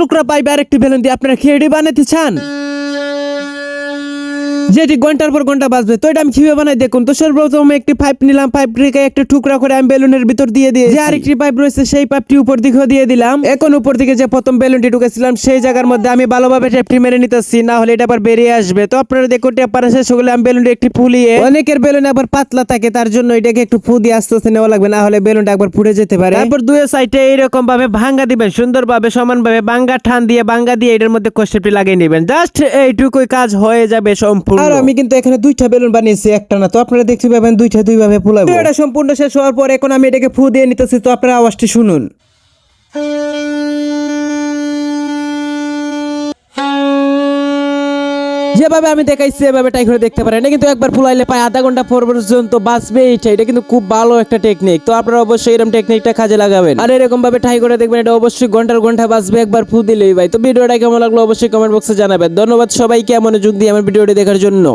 টুকরা পাইপ আর একটি বেলুন দিয়ে আপনারা খিচুড়ি বানাতে চান, যেটি ঘন্টার পর ঘন্টা বাজবে। তো এটা আমি কিভাবে বানাই দেখুন। তো সর্বপ্রথম একটি পাইপ নিলাম, পাইপ রেখে একটা টুকরা করে আমি বেলুনের ভিতর দিয়ে যে আরেকটি পাইপ রয়েছে সেই পাইপটি উপর দিকে দিয়ে দিলাম। এখন উপর দিকে যে প্রথম বেলুনটি ঢুকেছিলাম সেই জায়গার মধ্যে আমি ভালোভাবে টেপটি মেরে নিতেছি, না হলে এটা আবার বেরিয়ে আসবে। তো আপনারা দেখুন টেপ পারা শেষ হলে আমি বেলুনটি একটি ফুলিয়ে, অনেকের বেলুন আবার পাতলা থাকে তার জন্য এটাকে একটু ফু দিয়ে আস্তে আস্তে নেওয়া লাগবে, না হলে বেলুনটা একবার ফুটে যেতে পারে। তারপর দুই সাইডে এইরকম ভাবে ভাঙ্গা দিবেন, সুন্দরভাবে সমানভাবে ভাঙ্গা ঠান দিয়ে ভাঙ্গা দিয়ে এটার মধ্যে কষ্টেপটি লাগিয়ে নেবেন। জাস্ট এইটুকুই কাজ হয়ে যাবে সম্পূর্ণ। আর আমি কিন্তু এখানে দুইটা বেলুন বানিয়েছি, একটা না। তো আপনারা দেখতে পাবেন দুইটা দুইভাবে ফুলাবো। এটা সম্পূর্ণ শেষ হওয়ার পর এখন আমি এটাকে ফু দিয়ে নিতেছি। তো আপনারা আওয়াজটি শুনুন। যেভাবে আমি দেখাইছি এভাবে ট্রাই করে দেখতে পারেন। কিন্তু একবার ফুলাইলে প্রায় আধা ঘন্টা পর্যন্ত বাঁচবে। এটা কিন্তু খুব ভালো একটা টেকনিক। তো আপনারা অবশ্যই এরকম টেকনিকটা কাজে লাগাবেন আর এরকম ভাবে ট্রাই করে দেখবেন। এটা অবশ্যই ঘন্টার ঘন্টা বাঁচবে একবার ফু দিলেই ভাই। তো ভিডিওটা কেমন লাগলো অবশ্যই কমেন্ট বক্সে জানাবেন। ধন্যবাদ সবাইকে মনোযোগ দিয়ে আমার ভিডিওটি দেখার জন্য।